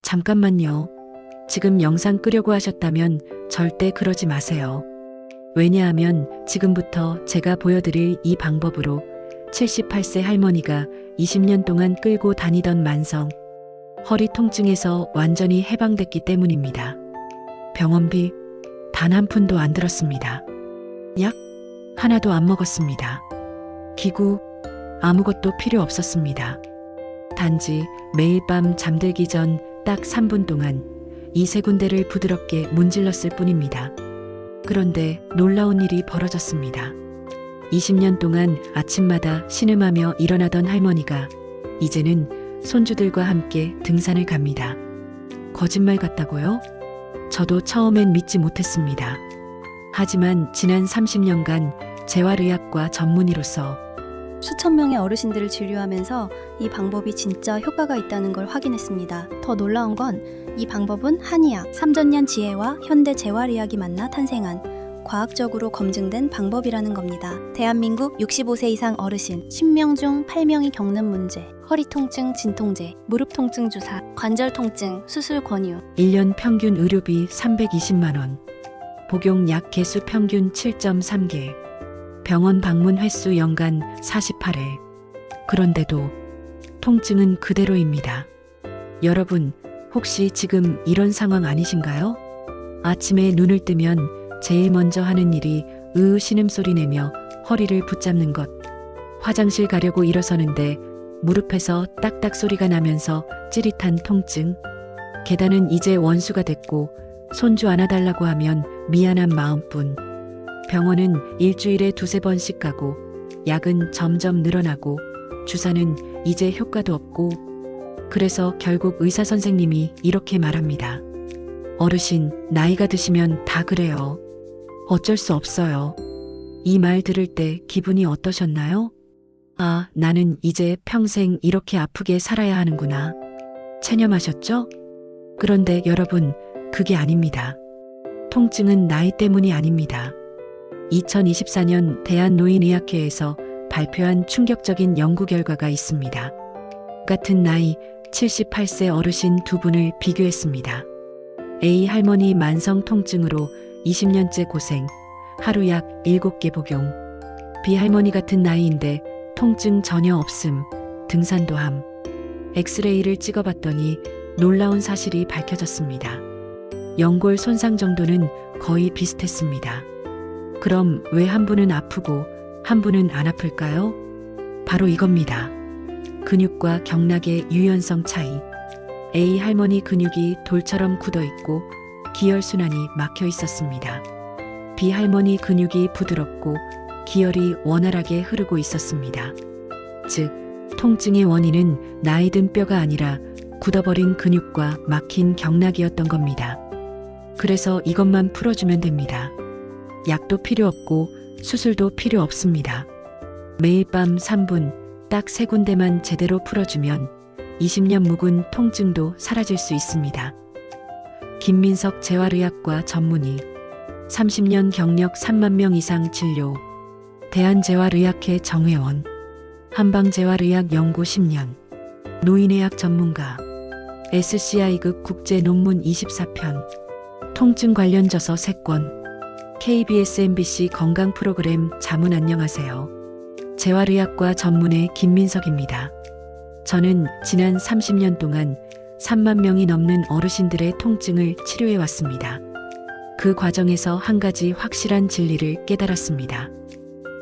잠깐만요. 지금 영상 끄려고 하셨다면 절대 그러지 마세요. 왜냐하면 지금부터 제가 보여드릴 이 방법으로 78세 할머니가 20년 동안 끌고 다니던 만성, 허리 통증에서 완전히 해방됐기 때문입니다. 병원비 단 한 푼도 안 들었습니다. 약 하나도 안 먹었습니다. 기구 아무것도 필요 없었습니다. 단지 매일 밤 잠들기 전 딱 3분 동안 이 세 군데를 부드럽게 문질렀을 뿐입니다. 그런데 놀라운 일이 벌어졌습니다. 20년 동안 아침마다 신음하며 일어나던 할머니가 이제는 손주들과 함께 등산을 갑니다. 거짓말 같다고요? 저도 처음엔 믿지 못했습니다. 하지만 지난 30년간 재활의학과 전문의로서 수천 명의 어르신들을 진료하면서 이 방법이 진짜 효과가 있다는 걸 확인했습니다. 더 놀라운 건 이 방법은 한의학, 삼전년 지혜와 현대 재활의학이 만나 탄생한 과학적으로 검증된 방법이라는 겁니다. 대한민국 65세 이상 어르신 10명 중 8명이 겪는 문제, 허리 통증, 진통제, 무릎 통증 주사, 관절 통증, 수술 권유. 1년 평균 의료비 320만 원, 복용 약 개수 평균 7.3개, 병원 방문 횟수 연간 48회. 그런데도 통증은 그대로입니다. 여러분, 혹시 지금 이런 상황 아니신가요? 아침에 눈을 뜨면 제일 먼저 하는 일이 신음소리 내며 허리를 붙잡는 것. 화장실 가려고 일어서는데 무릎에서 딱딱 소리가 나면서 찌릿한 통증. 계단은 이제 원수가 됐고 손주 안아달라고 하면 미안한 마음뿐. 병원은 일주일에 2~3번씩 가고 약은 점점 늘어나고 주사는 이제 효과도 없고. 그래서 결국 의사 선생님이 이렇게 말합니다. 어르신, 나이가 드시면 다 그래요. 어쩔 수 없어요. 이 말 들을 때 기분이 어떠셨나요? 아, 나는 이제 평생 이렇게 아프게 살아야 하는구나. 체념하셨죠? 그런데 여러분, 그게 아닙니다. 통증은 나이 때문이 아닙니다. 2024년 대한노인의학회에서 발표한 충격적인 연구 결과가 있습니다. 같은 나이 78세 어르신 두 분을 비교했습니다. A 할머니 만성 통증으로 20년째 고생, 하루 약 7개 복용. B 할머니 같은 나이인데 통증 전혀 없음, 등산도 함. 엑스레이를 찍어봤더니 놀라운 사실이 밝혀졌습니다. 연골 손상 정도는 거의 비슷했습니다. 그럼 왜 한 분은 아프고 한 분은 안 아플까요? 바로 이겁니다. 근육과 경락의 유연성 차이. A 할머니 근육이 돌처럼 굳어 있고 기혈순환이 막혀 있었습니다. B 할머니 근육이 부드럽고 기혈이 원활하게 흐르고 있었습니다. 즉, 통증의 원인은 나이 든 뼈가 아니라 굳어버린 근육과 막힌 경락이었던 겁니다. 그래서 이것만 풀어주면 됩니다. 약도 필요 없고 수술도 필요 없습니다. 매일 밤 3분 딱 3군데만 제대로 풀어주면 20년 묵은 통증도 사라질 수 있습니다. 김민석 재활의학과 전문의, 30년 경력 3만 명 이상 진료, 대한재활의학회 정회원, 한방재활의학 연구 10년, 노인의학 전문가, SCI급 국제 논문 24편, 통증 관련 저서 3권, KBS MBC 건강 프로그램 자문. 안녕하세요. 재활의학과 전문의 김민석입니다. 저는 지난 30년 동안 3만 명이 넘는 어르신들의 통증을 치료해 왔습니다. 그 과정에서 한 가지 확실한 진리를 깨달았습니다.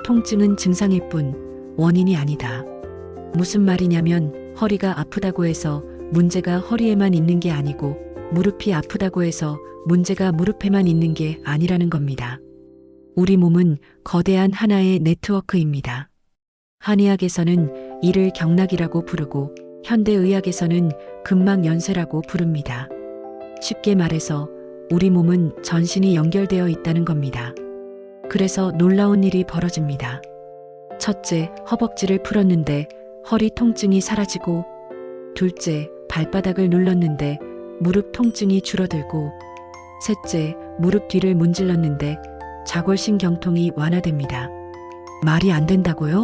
통증은 증상일 뿐 원인이 아니다. 무슨 말이냐면 허리가 아프다고 해서 문제가 허리에만 있는 게 아니고 무릎이 아프다고 해서 문제가 무릎에만 있는 게 아니라는 겁니다. 우리 몸은 거대한 하나의 네트워크입니다. 한의학에서는 이를 경락이라고 부르고 현대의학에서는 근막연쇄라고 부릅니다. 쉽게 말해서 우리 몸은 전신이 연결되어 있다는 겁니다. 그래서 놀라운 일이 벌어집니다. 첫째, 허벅지를 풀었는데 허리 통증이 사라지고, 둘째, 발바닥을 눌렀는데 무릎 통증이 줄어들고, 셋째, 무릎 뒤를 문질렀는데 좌골신경통이 완화됩니다. 말이 안 된다고요?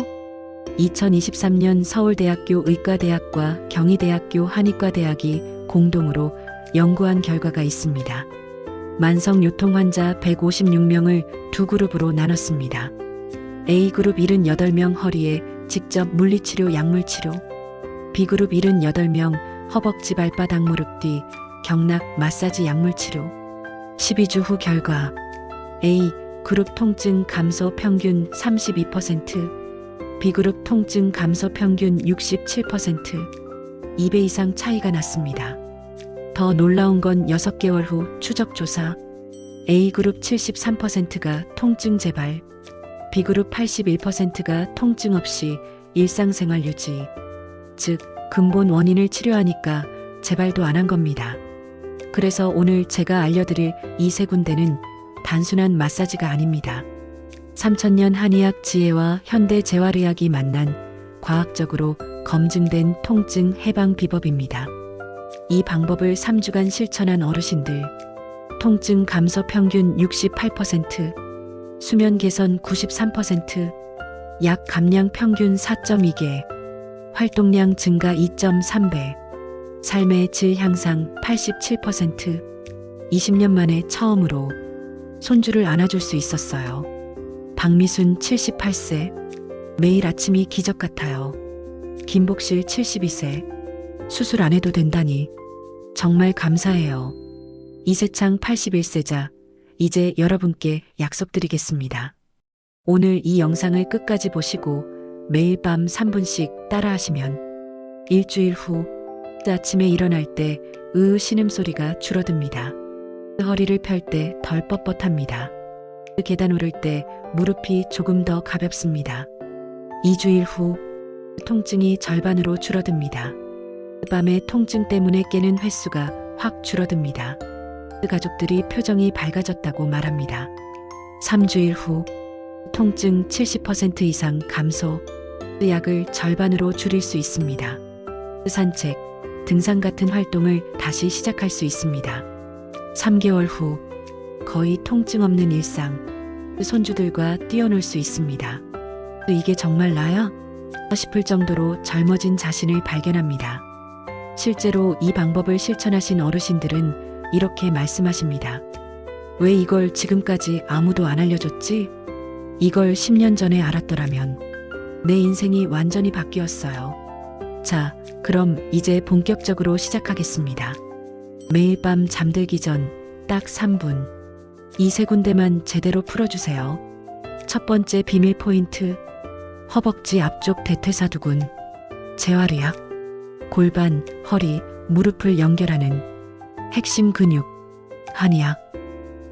2023년 서울대학교 의과대학과 경희대학교 한의과대학이 공동으로 연구한 결과가 있습니다. 만성 요통 환자 156명을 두 그룹으로 나눴습니다. A그룹 78명 허리에 직접 물리치료 약물치료, B그룹 78명 허벅지 발바닥 무릎 뒤 경락 마사지 약물치료. 12주 후 결과 A그룹 통증 감소 평균 32%, B그룹 통증 감소 평균 67%, 2배 이상 차이가 났습니다. 더 놀라운 건 6개월 후 추적 조사, A그룹 73%가 통증 재발, B그룹 81%가 통증 없이 일상생활 유지, 즉 근본 원인을 치료하니까 재발도 안 한 겁니다. 그래서 오늘 제가 알려드릴 이 세 군데는 단순한 마사지가 아닙니다. 3000년 한의학 지혜와 현대 재활의학이 만난 과학적으로 검증된 통증 해방 비법입니다. 이 방법을 3주간 실천한 어르신들, 통증 감소 평균 68%, 수면 개선 93%, 약 감량 평균 4.2개, 활동량 증가 2.3배, 삶의 질 향상 87%, 20년 만에 처음으로 손주를 안아줄 수 있었어요. 박미순 78세, 매일 아침이 기적 같아요. 김복실 72세, 수술 안 해도 된다니 정말 감사해요. 이세창 81세자, 이제 여러분께 약속드리겠습니다. 오늘 이 영상을 끝까지 보시고 매일 밤 3분씩 따라하시면 일주일 후 아침에 일어날 때 신음소리가 줄어듭니다. 허리를 펼 때 덜 뻣뻣합니다. 계단 오를 때 무릎이 조금 더 가볍습니다. 2주일 후 통증이 절반으로 줄어듭니다. 밤에 통증 때문에 깨는 횟수가 확 줄어듭니다. 가족들이 표정이 밝아졌다고 말합니다. 3주일 후 통증 70% 이상 감소, 약을 절반으로 줄일 수 있습니다. 산책, 등산 같은 활동을 다시 시작할 수 있습니다. 3개월 후 거의 통증 없는 일상, 손주들과 뛰어놀 수 있습니다. 이게 정말 나야? 싶을 정도로 젊어진 자신을 발견합니다. 실제로 이 방법을 실천하신 어르신들은 이렇게 말씀하십니다. 왜 이걸 지금까지 아무도 안 알려줬지? 이걸 10년 전에 알았더라면 내 인생이 완전히 바뀌었어요. 자, 그럼 이제 본격적으로 시작하겠습니다. 매일 밤 잠들기 전 딱 3분, 이 세 군데만 제대로 풀어주세요. 첫 번째 비밀 포인트, 허벅지 앞쪽 대퇴사두근, 재활의학, 골반, 허리, 무릎을 연결하는 핵심 근육, 한의학,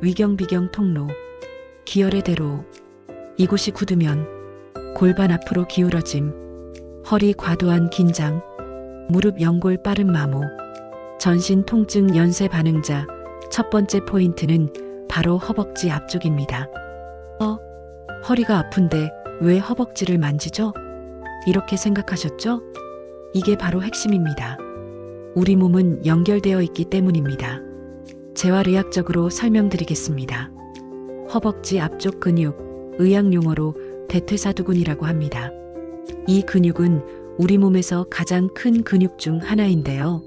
위경비경 통로, 기혈의 대로. 이곳이 굳으면 골반 앞으로 기울어짐, 허리 과도한 긴장, 무릎 연골 빠른 마모, 전신 통증 연쇄 반응자. 첫 번째 포인트는 바로 허벅지 앞쪽입니다. 허리가 아픈데 왜 허벅지를 만지죠? 이렇게 생각하셨죠? 이게 바로 핵심입니다. 우리 몸은 연결되어 있기 때문입니다. 재활의학적으로 설명드리겠습니다. 허벅지 앞쪽 근육, 의학 용어로 대퇴사두근이라고 합니다. 이 근육은 우리 몸에서 가장 큰 근육 중 하나인데요.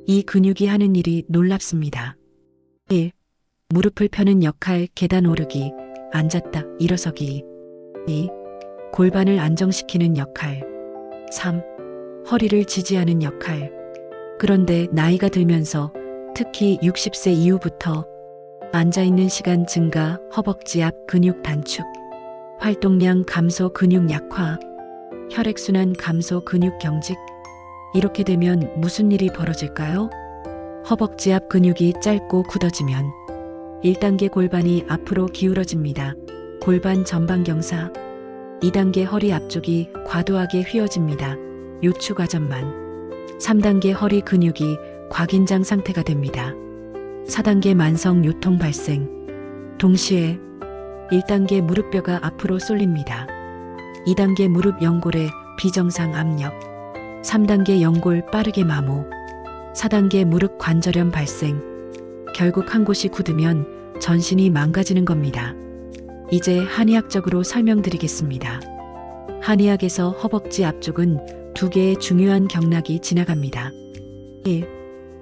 이 근육이 하는 일이 놀랍습니다. 1. 무릎을 펴는 역할, 계단 오르기, 앉았다 일어서기. 2. 골반을 안정시키는 역할. 3. 허리를 지지하는 역할. 그런데 나이가 들면서 특히 60세 이후부터 앉아있는 시간 증가, 허벅지 앞 근육 단축, 활동량 감소, 근육 약화, 혈액순환 감소, 근육 경직. 이렇게 되면 무슨 일이 벌어질까요? 허벅지 앞 근육이 짧고 굳어지면 1단계 골반이 앞으로 기울어집니다. 골반 전방 경사. 2단계 허리 앞쪽이 과도하게 휘어집니다. 요추 과전만. 3단계 허리 근육이 과긴장 상태가 됩니다. 4단계 만성 요통 발생. 동시에 1단계 무릎뼈가 앞으로 쏠립니다. 2단계 무릎 연골의 비정상 압력. 3단계 연골 빠르게 마모. 4단계 무릎 관절염 발생. 결국 한 곳이 굳으면 전신이 망가지는 겁니다. 이제 한의학적으로 설명드리겠습니다. 한의학에서 허벅지 앞쪽은 두 개의 중요한 경락이 지나갑니다. 1.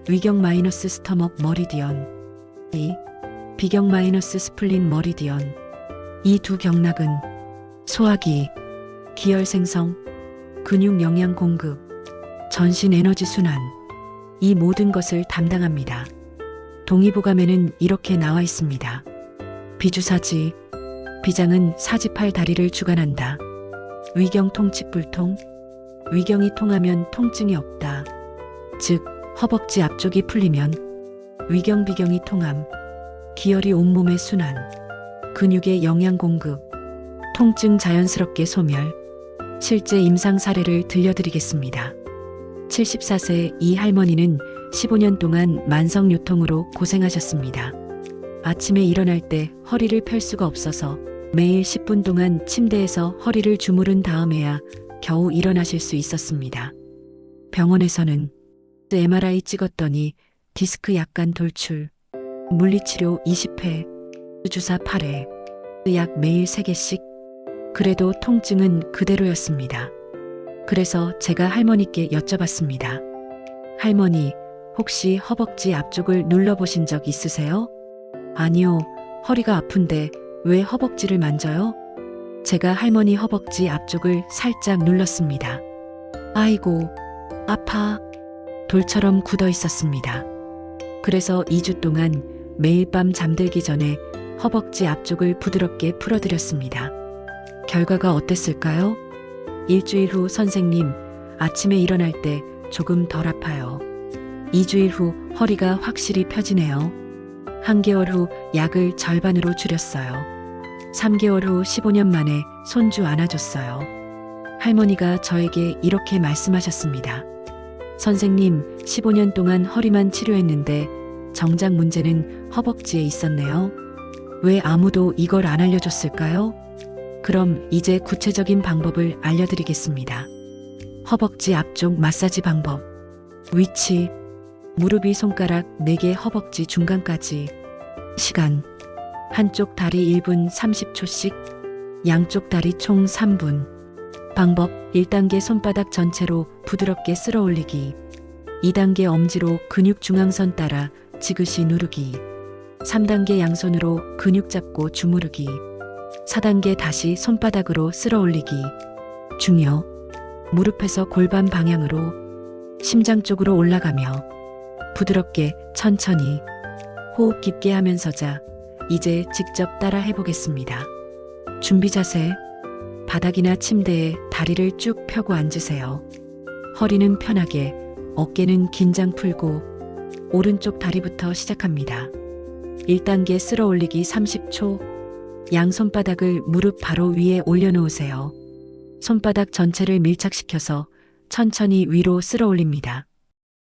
위경 마이너스 스터먹 머리디언 2. 비경 마이너스 스플린 머리디언. 이 두 경락은 소화기, 기혈 생성, 근육 영양 공급, 전신 에너지 순환, 이 모든 것을 담당합니다. 동의보감에는 이렇게 나와 있습니다. 비주사지, 비장은 사지팔 다리를 주관한다. 위경 통치불통, 위경이 통하면 통증이 없다. 즉, 허벅지 앞쪽이 풀리면 위경 비경이 통함, 기혈이 온몸에 순환, 근육의 영양 공급, 통증 자연스럽게 소멸. 실제 임상 사례를 들려드리겠습니다. 74세 이 할머니는 15년 동안 만성 요통으로 고생하셨습니다. 아침에 일어날 때 허리를 펼 수가 없어서 매일 10분 동안 침대에서 허리를 주무른 다음에야 겨우 일어나실 수 있었습니다. 병원에서는 MRI 찍었더니 디스크 약간 돌출, 물리치료 20회, 주사 8회, 약 매일 3개씩. 그래도 통증은 그대로였습니다. 그래서 제가 할머니께 여쭤봤습니다. 할머니, 혹시 허벅지 앞쪽을 눌러보신 적 있으세요? 아니요, 허리가 아픈데 왜 허벅지를 만져요? 제가 할머니 허벅지 앞쪽을 살짝 눌렀습니다. 아이고, 아파. 돌처럼 굳어 있었습니다. 그래서 2주 동안 매일 밤 잠들기 전에 허벅지 앞쪽을 부드럽게 풀어드렸습니다. 결과가 어땠을까요? 일주일 후 선생님, 아침에 일어날 때 조금 덜 아파요. 2주일 후 허리가 확실히 펴지네요. 1개월 후 약을 절반으로 줄였어요. 3개월 후 15년 만에 손주 안아줬어요. 할머니가 저에게 이렇게 말씀하셨습니다. 선생님, 15년 동안 허리만 치료했는데 정작 문제는 허벅지에 있었네요. 왜 아무도 이걸 안 알려줬을까요? 그럼 이제 구체적인 방법을 알려드리겠습니다. 허벅지 앞쪽 마사지 방법. 위치, 무릎이 손가락 4개 허벅지 중간까지. 시간, 한쪽 다리 1분 30초씩, 양쪽 다리 총 3분. 방법, 1단계 손바닥 전체로 부드럽게 쓸어 올리기. 2단계 엄지로 근육 중앙선 따라 지그시 누르기. 3단계 양손으로 근육 잡고 주무르기. 4단계 다시 손바닥으로 쓸어 올리기. 중요, 무릎에서 골반 방향으로 심장 쪽으로 올라가며 부드럽게 천천히 호흡 깊게 하면서 자. 이제 직접 따라 해보겠습니다. 준비 자세, 바닥이나 침대에 다리를 쭉 펴고 앉으세요. 허리는 편하게, 어깨는 긴장 풀고 오른쪽 다리부터 시작합니다. 1단계 쓸어 올리기 30초. 양손바닥을 무릎 바로 위에 올려놓으세요. 손바닥 전체를 밀착시켜서 천천히 위로 쓸어 올립니다.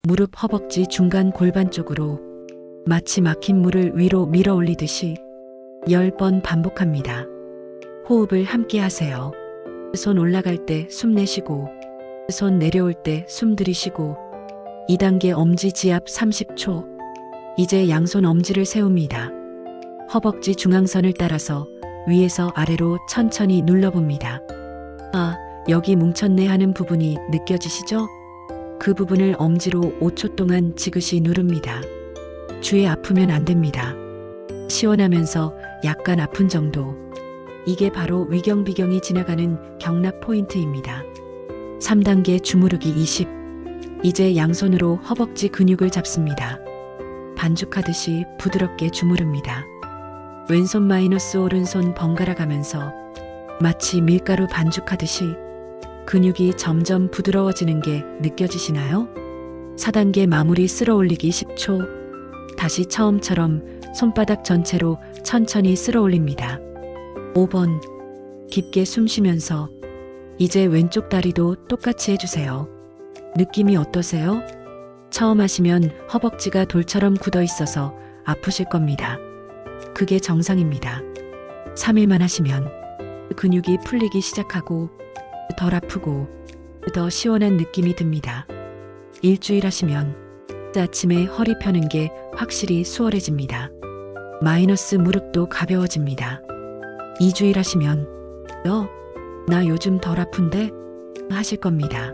무릎 허벅지 중간 골반 쪽으로 마치 막힌 물을 위로 밀어 올리듯이 10번 반복합니다. 호흡을 함께 하세요. 손 올라갈 때 숨 내쉬고, 손 내려올 때 숨 들이쉬고. 2단계 엄지 지압 30초. 이제 양손 엄지를 세웁니다. 허벅지 중앙선을 따라서 위에서 아래로 천천히 눌러봅니다. 아, 여기 뭉쳤네 하는 부분이 느껴지시죠? 그 부분을 엄지로 5초 동안 지그시 누릅니다. 주에 아프면 안 됩니다. 시원하면서 약간 아픈 정도. 이게 바로 위경 비경이 지나가는 경락 포인트입니다. 3단계 주무르기 20. 이제 양손으로 허벅지 근육을 잡습니다. 반죽하듯이 부드럽게 주무릅니다. 왼손 마이너스 오른손 번갈아 가면서 마치 밀가루 반죽하듯이 근육이 점점 부드러워지는 게 느껴지시나요? 4단계 마무리 쓸어 올리기 10초. 다시 처음처럼 손바닥 전체로 천천히 쓸어 올립니다. 5번. 깊게 숨 쉬면서 이제 왼쪽 다리도 똑같이 해주세요. 느낌이 어떠세요? 처음 하시면 허벅지가 돌처럼 굳어 있어서 아프실 겁니다. 그게 정상입니다. 3일만 하시면 근육이 풀리기 시작하고 덜 아프고 더 시원한 느낌이 듭니다. 일주일 하시면 아침에 허리 펴는 게 확실히 수월해집니다. 마이너스 무릎도 가벼워집니다. 2주일 하시면 나 요즘 덜 아픈데? 하실 겁니다.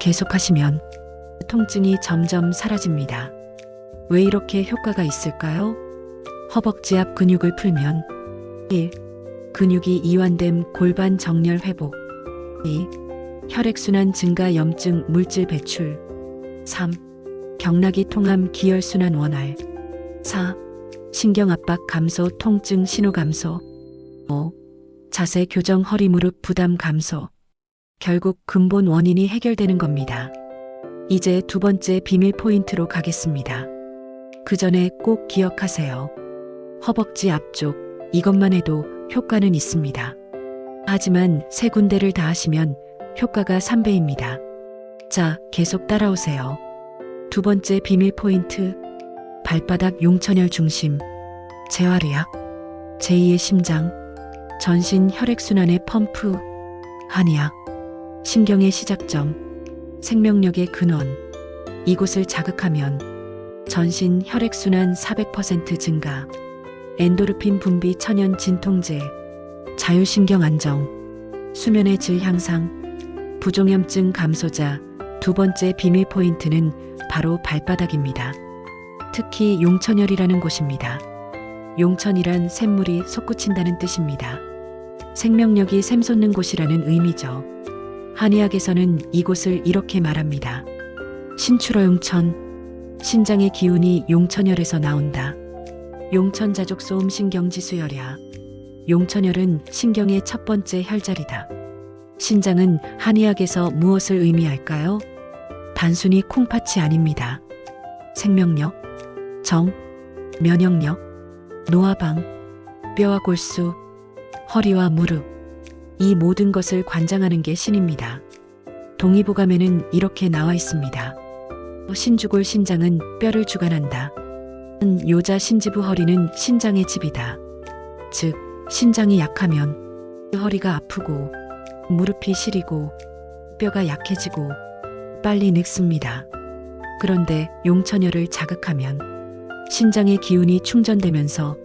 계속 하시면 통증이 점점 사라집니다. 왜 이렇게 효과가 있을까요? 허벅지 앞 근육을 풀면 1. 근육이 이완됨 골반 정렬 회복 2. 혈액순환 증가 염증 물질 배출 3. 경락이 통함 기혈순환 원활 4. 신경압박 감소 통증 신호 감소 5. 자세 교정 허리 무릎 부담 감소 결국 근본 원인이 해결되는 겁니다. 이제 두 번째 비밀 포인트로 가겠습니다. 그 전에 꼭 기억하세요. 허벅지 앞쪽 이것만 해도 효과는 있습니다. 하지만 세 군데를 다 하시면 효과가 3배입니다. 자, 계속 따라오세요. 두 번째 비밀 포인트, 발바닥 용천혈 중심, 재활의학, 제2의 심장, 전신 혈액순환의 펌프, 한의학, 신경의 시작점, 생명력의 근원, 이곳을 자극하면 전신 혈액순환 400% 증가, 엔도르핀 분비 천연 진통제, 자율신경 안정, 수면의 질 향상, 부종염증 감소자. 두 번째 비밀 포인트는 바로 발바닥입니다. 특히 용천혈이라는 곳입니다. 용천이란 샘물이 솟구친다는 뜻입니다. 생명력이 샘솟는 곳이라는 의미죠. 한의학에서는 이곳을 이렇게 말합니다. 신출어 용천, 신장의 기운이 용천혈에서 나온다. 용천자족 소음 신경지수혈이야. 용천혈은 신경의 첫 번째 혈자리다. 신장은 한의학에서 무엇을 의미할까요? 단순히 콩팥이 아닙니다. 생명력, 정, 면역력, 노화방, 뼈와 골수, 허리와 무릎, 이 모든 것을 관장하는 게 신입니다. 동의보감에는 이렇게 나와 있습니다. 신주골 신장은 뼈를 주관한다. 요자 신지부 허리는 신장의 집이다. 즉, 신장이 약하면 허리가 아프고 무릎이 시리고 뼈가 약해지고 빨리 늙습니다. 그런데 용천혈을 자극하면 신장의 기운이 충전되면서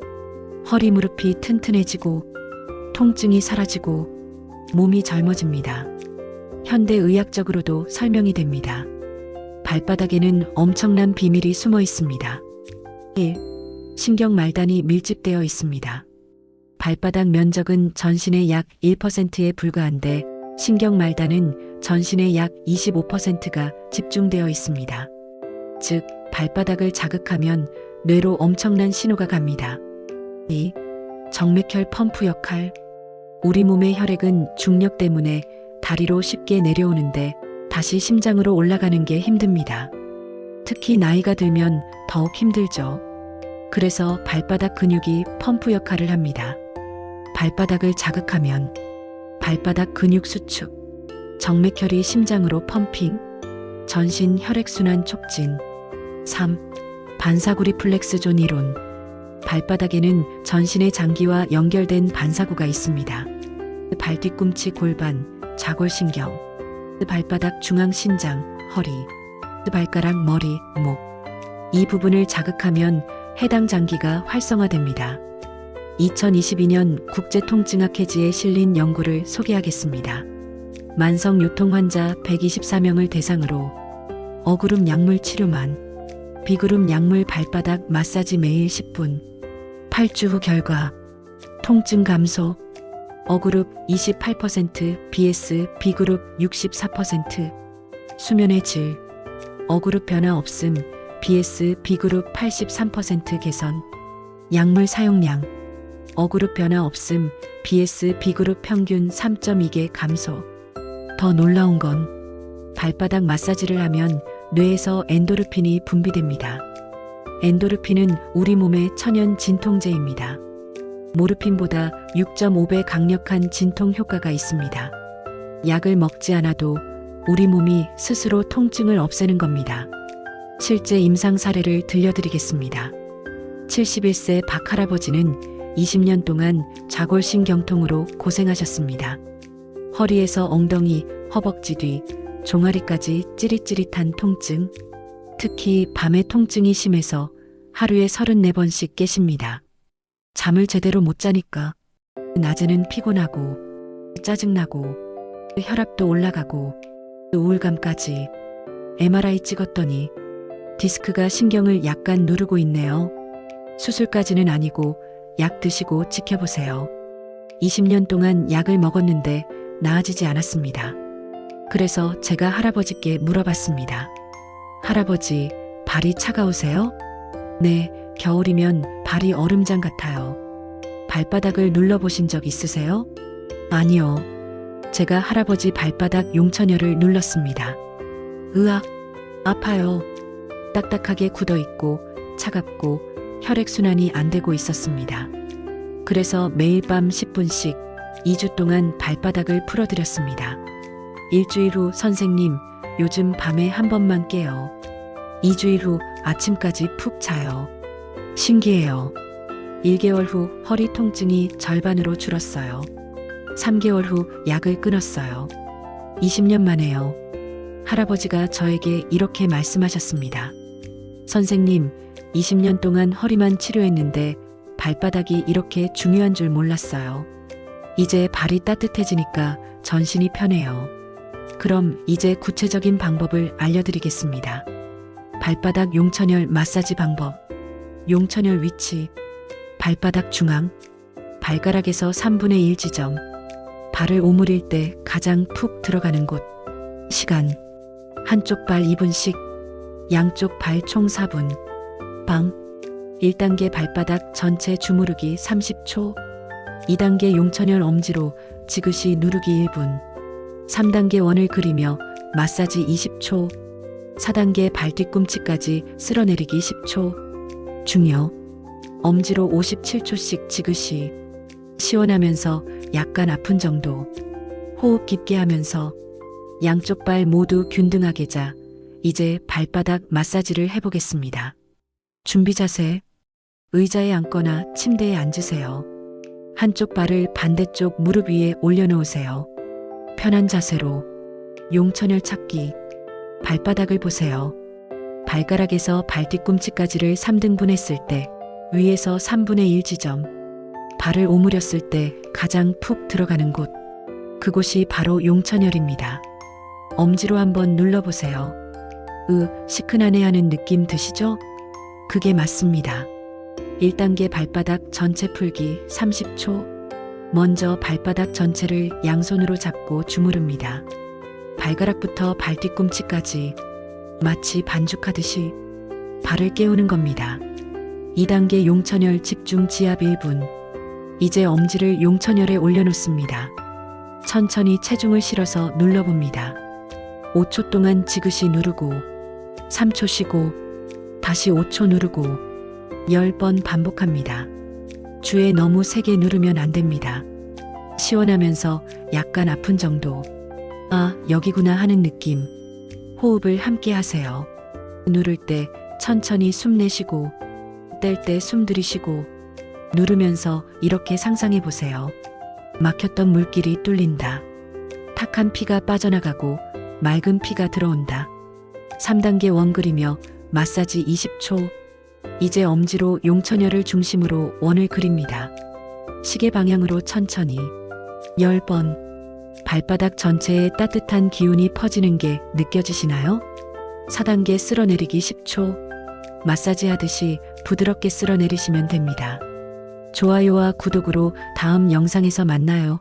허리 무릎이 튼튼해지고 통증이 사라지고 몸이 젊어집니다. 현대의학적으로도 설명이 됩니다. 발바닥에는 엄청난 비밀이 숨어 있습니다. 1. 신경 말단이 밀집되어 있습니다. 발바닥 면적은 전신의 약 1%에 불과한데 신경 말단은 전신의 약 25%가 집중되어 있습니다. 즉, 발바닥을 자극하면 뇌로 엄청난 신호가 갑니다. 2. 정맥혈 펌프 역할. 우리 몸의 혈액은 중력 때문에 다리로 쉽게 내려오는데 다시 심장으로 올라가는 게 힘듭니다. 특히 나이가 들면 더욱 힘들죠. 그래서 발바닥 근육이 펌프 역할을 합니다. 발바닥을 자극하면 발바닥 근육 수축, 정맥혈이 심장으로 펌핑, 전신 혈액순환 촉진. 3. 반사구 리플렉스존 이론. 발바닥에는 전신의 장기와 연결된 반사구가 있습니다. 발 뒤꿈치 골반, 좌골신경, 발바닥 중앙 신장, 허리, 발가락 머리, 목. 이 부분을 자극하면 해당 장기가 활성화됩니다. 2022년 국제통증학회지에 실린 연구를 소개하겠습니다. 만성 요통 환자 124명을 대상으로 어그룹 약물 치료만, 비그룹 약물 발바닥 마사지 매일 10분, 8주 후 결과, 통증 감소, 어그룹 28%, BS, B그룹 64%, 수면의 질, 어그룹 변화 없음, BS, B그룹 83% 개선, 약물 사용량, 어그룹 변화 없음, BS, B그룹 평균 3.2개 감소. 더 놀라운 건 발바닥 마사지를 하면 뇌에서 엔도르핀이 분비됩니다. 엔도르핀은 우리 몸의 천연 진통제입니다. 모르핀보다 6.5배 강력한 진통 효과가 있습니다. 약을 먹지 않아도 우리 몸이 스스로 통증을 없애는 겁니다. 실제 임상 사례를 들려드리겠습니다. 71세 박 할아버지는 20년 동안 좌골신경통으로 고생하셨습니다. 허리에서 엉덩이, 허벅지 뒤, 종아리까지 찌릿찌릿한 통증, 특히 밤에 통증이 심해서 하루에 34번씩 깨십니다. 잠을 제대로 못 자니까 낮에는 피곤하고 짜증나고 혈압도 올라가고 우울감까지. MRI 찍었더니 디스크가 신경을 약간 누르고 있네요. 수술까지는 아니고 약 드시고 지켜보세요. 20년 동안 약을 먹었는데 나아지지 않았습니다. 그래서 제가 할아버지께 물어봤습니다. 할아버지, 발이 차가우세요? 네, 겨울이면 발이 얼음장 같아요. 발바닥을 눌러보신 적 있으세요? 아니요. 제가 할아버지 발바닥 용천열을 눌렀습니다. 으악, 아파요. 딱딱하게 굳어 있고 차갑고 혈액순환이 안 되고 있었습니다. 그래서 매일 밤 10분씩 2주 동안 발바닥을 풀어드렸습니다. 일주일 후 선생님, 요즘 밤에 한 번만 깨요. 2주일 후 아침까지 푹 자요. 신기해요. 1개월 후 허리 통증이 절반으로 줄었어요. 3개월 후 약을 끊었어요. 20년 만에요. 할아버지가 저에게 이렇게 말씀하셨습니다. 선생님, 20년 동안 허리만 치료했는데 발바닥이 이렇게 중요한 줄 몰랐어요. 이제 발이 따뜻해지니까 전신이 편해요. 그럼 이제 구체적인 방법을 알려드리겠습니다. 발바닥 용천열 마사지 방법. 용천열 위치. 발바닥 중앙. 발가락에서 3분의 1 지점. 발을 오므릴 때 가장 푹 들어가는 곳. 시간. 한쪽 발 2분씩. 양쪽 발 총 4분. 방. 1단계 발바닥 전체 주무르기 30초. 2단계 용천열 엄지로 지그시 누르기 1분. 3단계 원을 그리며 마사지 20초. 4단계 발뒤꿈치까지 쓸어내리기 10초. 중요. 엄지로 57초씩 지그시. 시원하면서 약간 아픈 정도. 호흡 깊게 하면서 양쪽 발 모두 균등하게 자. 이제 발바닥 마사지를 해보겠습니다. 준비 자세. 의자에 앉거나 침대에 앉으세요. 한쪽 발을 반대쪽 무릎 위에 올려놓으세요. 편한 자세로. 용천열 찾기. 발바닥을 보세요. 발가락에서 발뒤꿈치까지를 3등분 했을 때 위에서 3분의 1 지점. 발을 오므렸을 때 가장 푹 들어가는 곳. 그곳이 바로 용천열입니다. 엄지로 한번 눌러보세요. 시큰하네 하는 느낌 드시죠? 그게 맞습니다. 1단계 발바닥 전체 풀기 30초. 먼저 발바닥 전체를 양손으로 잡고 주무릅니다. 발가락부터 발뒤꿈치까지 마치 반죽하듯이 발을 깨우는 겁니다. 2단계 용천열 집중 지압 1분. 이제 엄지를 용천열에 올려놓습니다. 천천히 체중을 실어서 눌러봅니다. 5초 동안 지그시 누르고 3초 쉬고 다시 5초 누르고 10번 반복합니다. 주에 너무 세게 누르면 안 됩니다. 시원하면서 약간 아픈 정도. 아, 여기구나 하는 느낌. 호흡을 함께 하세요. 누를 때 천천히 숨 내쉬고 뗄 때 숨 들이쉬고 누르면서 이렇게 상상해 보세요. 막혔던 물길이 뚫린다. 탁한 피가 빠져나가고 맑은 피가 들어온다. 3단계 원 그리며 마사지 20초. 이제 엄지로 용천열을 중심으로 원을 그립니다. 시계 방향으로 천천히 10번. 발바닥 전체에 따뜻한 기운이 퍼지는 게 느껴지시나요? 4단계 쓸어내리기 10초. 마사지 하듯이 부드럽게 쓸어내리시면 됩니다. 좋아요와 구독으로 다음 영상에서 만나요.